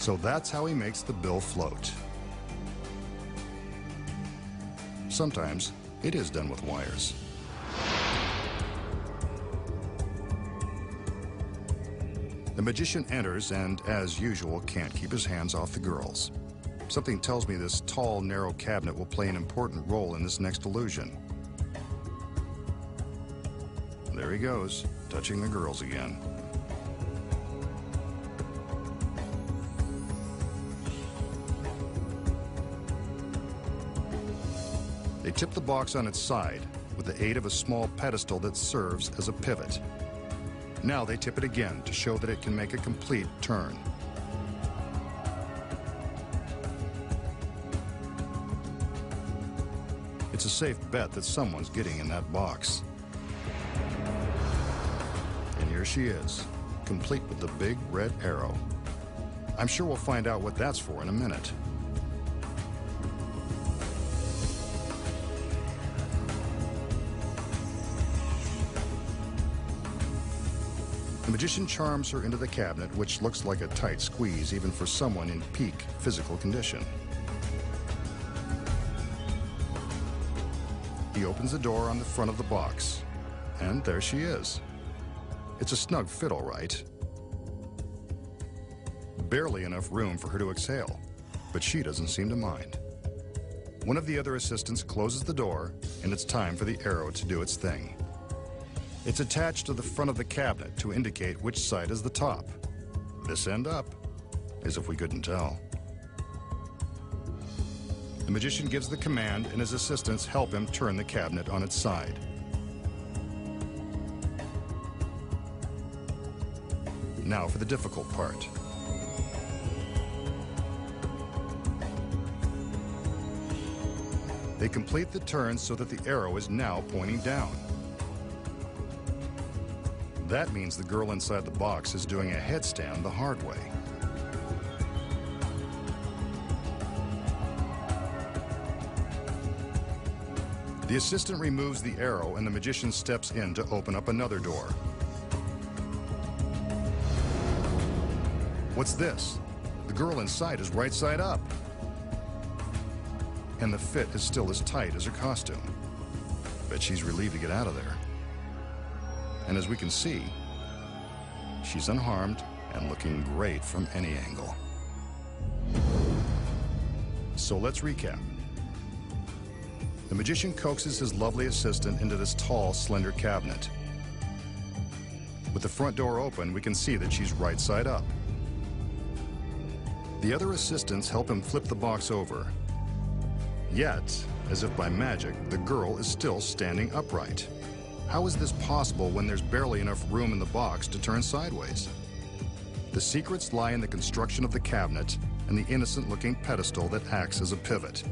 So that's how he makes the bill float. Sometimes it is done with wires. The magician enters and, as usual, can't keep his hands off the girls. Something tells me this tall, narrow cabinet will play an important role in this next illusion. There he goes, touching the girls again. They tip the box on its side with the aid of a small pedestal that serves as a pivot. Now they tip it again to show that it can make a complete turn. It's a safe bet that someone's getting in that box. And here she is, complete with the big red arrow. I'm sure we'll find out what that's for in a minute. The magician charms her into the cabinet, which looks like a tight squeeze even for someone in peak physical condition. He opens the door on the front of the box, and there she is. It's a snug fit, all right. Barely enough room for her to exhale, but she doesn't seem to mind. One of the other assistants closes the door, and it's time for the arrow to do its thing. It's attached to the front of the cabinet to indicate which side is the top. This end up, as if we couldn't tell. The magician gives the command, and his assistants help him turn the cabinet on its side. Now for the difficult part. They complete the turn so that the arrow is now pointing down. That means the girl inside the box is doing a headstand the hard way. The assistant removes the arrow, and the magician steps in to open up another door. What's this? The girl inside is right side up. And the fit is still as tight as her costume. Bet she's relieved to get out of there. And as we can see, she's unharmed and looking great from any angle. So let's recap. The magician coaxes his lovely assistant into this tall, slender cabinet. With the front door open, we can see that she's right side up. The other assistants help him flip the box over. Yet, as if by magic, the girl is still standing upright. How is this possible when there's barely enough room in the box to turn sideways? The secrets lie in the construction of the cabinet and the innocent-looking pedestal that acts as a pivot.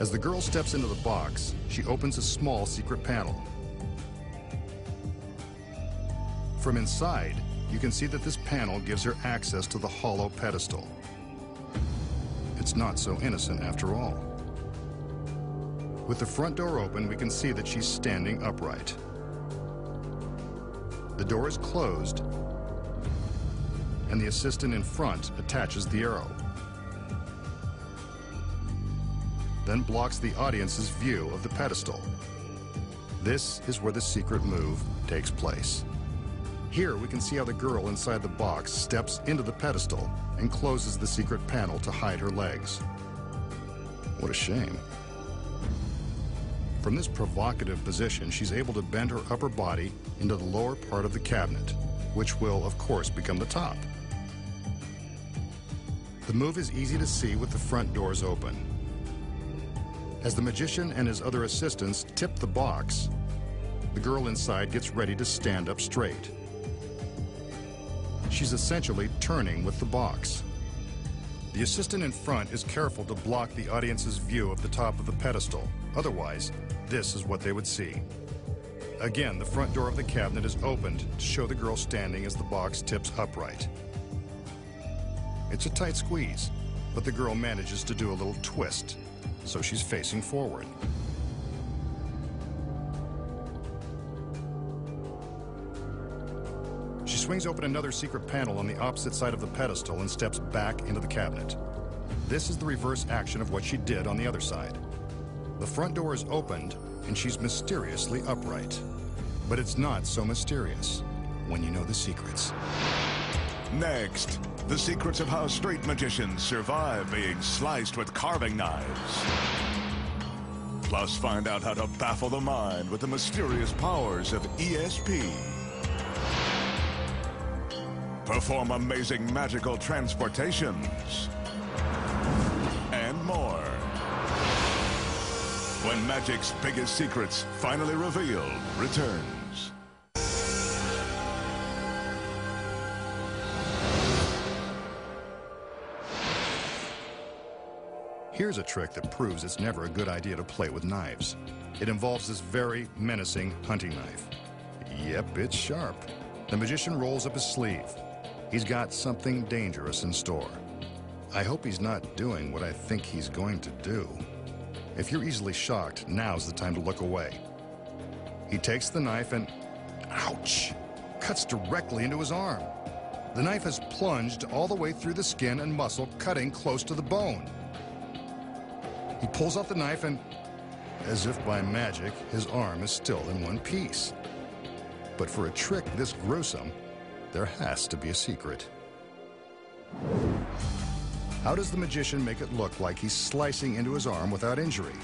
As the girl steps into the box, she opens a small secret panel. From inside, you can see that this panel gives her access to the hollow pedestal. It's not so innocent after all. With the front door open, we can see that she's standing upright. The door is closed, and the assistant in front attaches the arrow. Then blocks the audience's view of the pedestal. This is where the secret move takes place. Here we can see how the girl inside the box steps into the pedestal and closes the secret panel to hide her legs. What a shame. From this provocative position, she's able to bend her upper body into the lower part of the cabinet, which will, of course, become the top. The move is easy to see with the front doors open. As the magician and his other assistants tip the box, the girl inside gets ready to stand up straight. She's essentially turning with the box. The assistant in front is careful to block the audience's view of the top of the pedestal. Otherwise, this is what they would see. Again, the front door of the cabinet is opened to show the girl standing as the box tips upright. It's a tight squeeze, but the girl manages to do a little twist, so she's facing forward. She swings open another secret panel on the opposite side of the pedestal and steps back into the cabinet. This is the reverse action of what she did on the other side. The front door is opened, and she's mysteriously upright. But it's not so mysterious when you know the secrets. Next, the secrets of how straight magicians survive being sliced with carving knives. Plus, find out how to baffle the mind with the mysterious powers of ESP. Perform amazing magical transportations. And more. When magic's biggest secrets, finally revealed, returns. Here's a trick that proves it's never a good idea to play with knives. It involves this very menacing hunting knife. Yep, it's sharp. The magician rolls up his sleeve. He's got something dangerous in store. I hope he's not doing what I think he's going to do. If you're easily shocked, now's the time to look away. He takes the knife and, ouch, cuts directly into his arm. The knife has plunged all the way through the skin and muscle, cutting close to the bone. He pulls out the knife and, as if by magic, his arm is still in one piece. But for a trick this gruesome, there has to be a secret. How does the magician make it look like he's slicing into his arm without injury?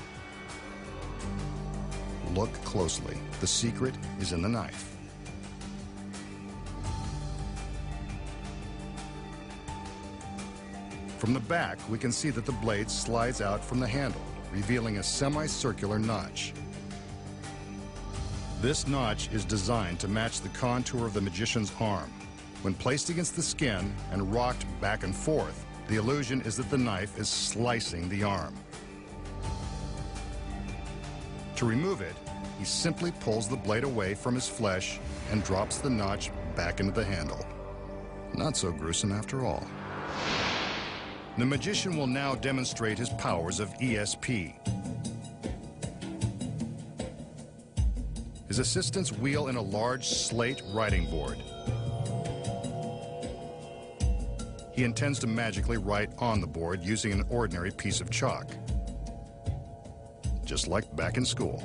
Look closely. The secret is in the knife. From the back, we can see that the blade slides out from the handle, revealing a semicircular notch. This notch is designed to match the contour of the magician's arm. When placed against the skin and rocked back and forth, the illusion is that the knife is slicing the arm. To remove it, he simply pulls the blade away from his flesh and drops the notch back into the handle. Not so gruesome after all. The magician will now demonstrate his powers of ESP. His assistants wheel in a large slate writing board. He intends to magically write on the board using an ordinary piece of chalk, just like back in school.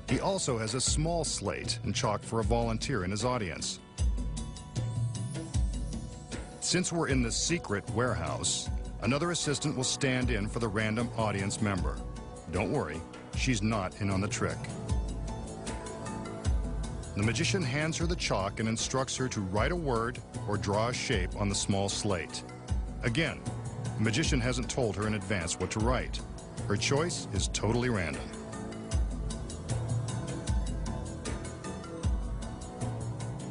He also has a small slate and chalk for a volunteer in his audience. Since we're in the secret warehouse, another assistant will stand in for the random audience member. Don't worry, she's not in on the trick. The magician hands her the chalk and instructs her to write a word or draw a shape on the small slate. Again, the magician hasn't told her in advance what to write. Her choice is totally random.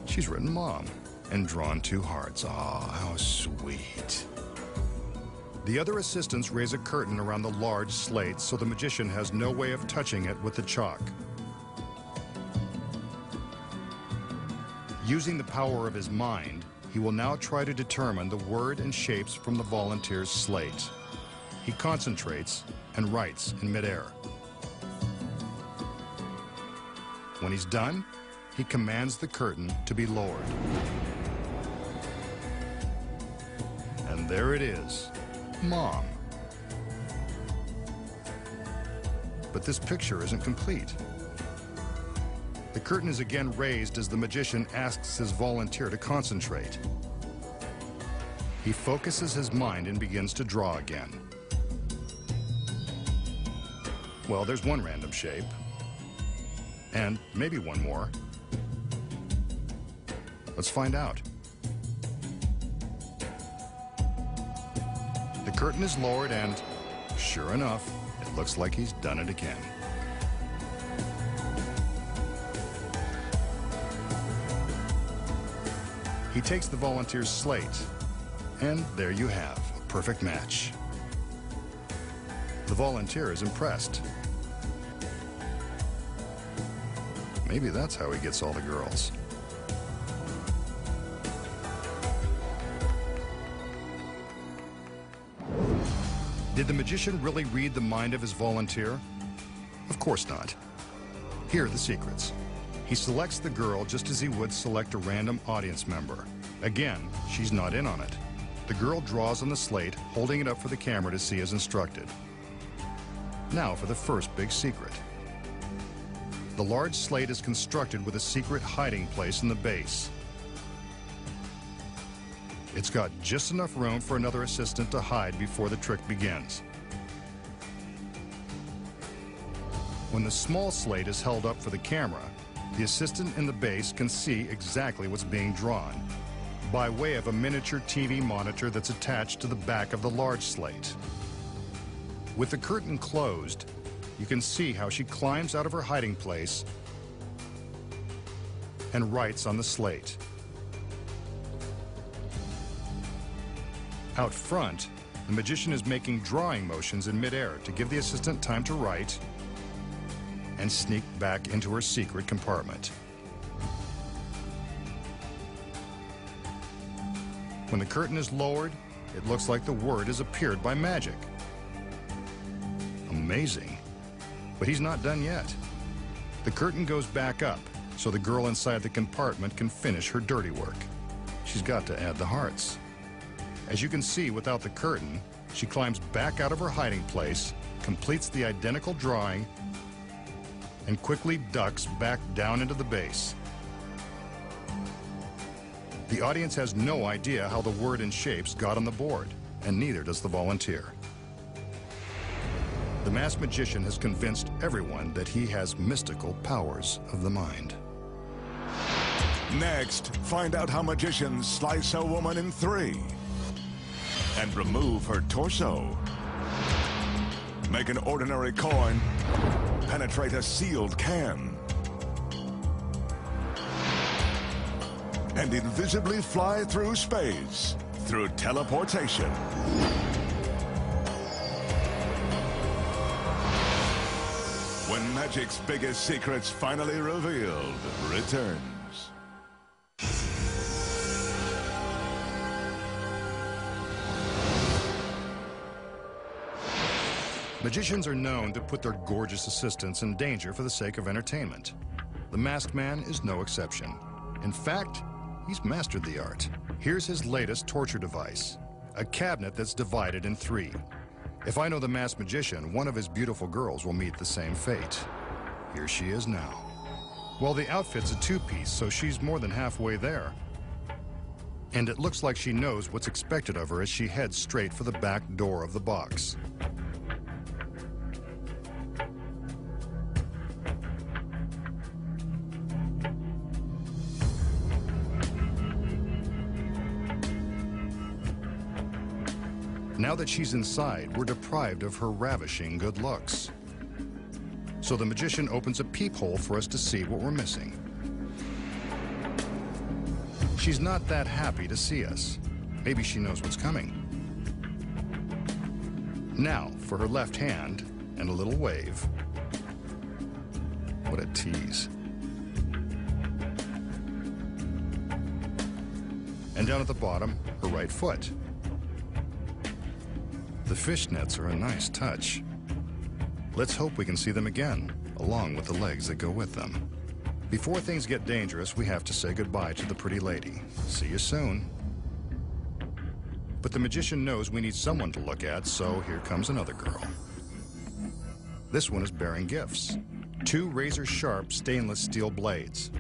She's written Mom and drawn two hearts. Aw, how sweet. The other assistants raise a curtain around the large slate so the magician has no way of touching it with the chalk. Using the power of his mind, he will now try to determine the word and shapes from the volunteer's slate. He concentrates and writes in midair. When he's done, he commands the curtain to be lowered. And there it is, Mom. But this picture isn't complete. The curtain is again raised as the magician asks his volunteer to concentrate. He focuses his mind and begins to draw again. Well, there's one random shape. And maybe one more. Let's find out. The curtain is lowered and, sure enough, it looks like he's done it again. He takes the volunteer's slate, and there you have a perfect match. The volunteer is impressed. Maybe that's how he gets all the girls. Did the magician really read the mind of his volunteer? Of course not. Here are the secrets. He selects the girl just as he would select a random audience member. Again, she's not in on it. The girl draws on the slate, holding it up for the camera to see as instructed. Now for the first big secret. The large slate is constructed with a secret hiding place in the base. It's got just enough room for another assistant to hide before the trick begins. When the small slate is held up for the camera, the assistant in the base can see exactly what's being drawn by way of a miniature TV monitor that's attached to the back of the large slate. With the curtain closed, you can see how she climbs out of her hiding place and writes on the slate. Out front, the magician is making drawing motions in midair to give the assistant time to write and sneak back into her secret compartment. When the curtain is lowered, it looks like the word has appeared by magic. Amazing. But he's not done yet. The curtain goes back up so the girl inside the compartment can finish her dirty work. She's got to add the hearts. As you can see, without the curtain, she climbs back out of her hiding place, completes the identical drawing, and quickly ducks back down into the base. The audience has no idea how the word and shapes got on the board, and neither does the volunteer. The masked magician has convinced everyone that he has mystical powers of the mind. Next, find out how magicians slice a woman in 3 and remove her torso. Make an ordinary coin penetrate a sealed can and invisibly fly through space through teleportation. When magic's biggest secrets finally revealed returns. Magicians are known to put their gorgeous assistants in danger for the sake of entertainment. The masked man is no exception. In fact, he's mastered the art. Here's his latest torture device, a cabinet that's divided in 3. If I know the masked magician, one of his beautiful girls will meet the same fate. Here she is now. Well, the outfit's a 2-piece, so she's more than halfway there. And it looks like she knows what's expected of her as she heads straight for the back door of the box. Now that she's inside, we're deprived of her ravishing good looks. So the magician opens a peephole for us to see what we're missing. She's not that happy to see us. Maybe she knows what's coming. Now, for her left hand and a little wave. What a tease. And down at the bottom, her right foot. The fishnets are a nice touch. Let's hope we can see them again, along with the legs that go with them. Before things get dangerous, we have to say goodbye to the pretty lady. See you soon. But the magician knows we need someone to look at, so here comes another girl. This one is bearing gifts. 2 razor-sharp stainless steel blades.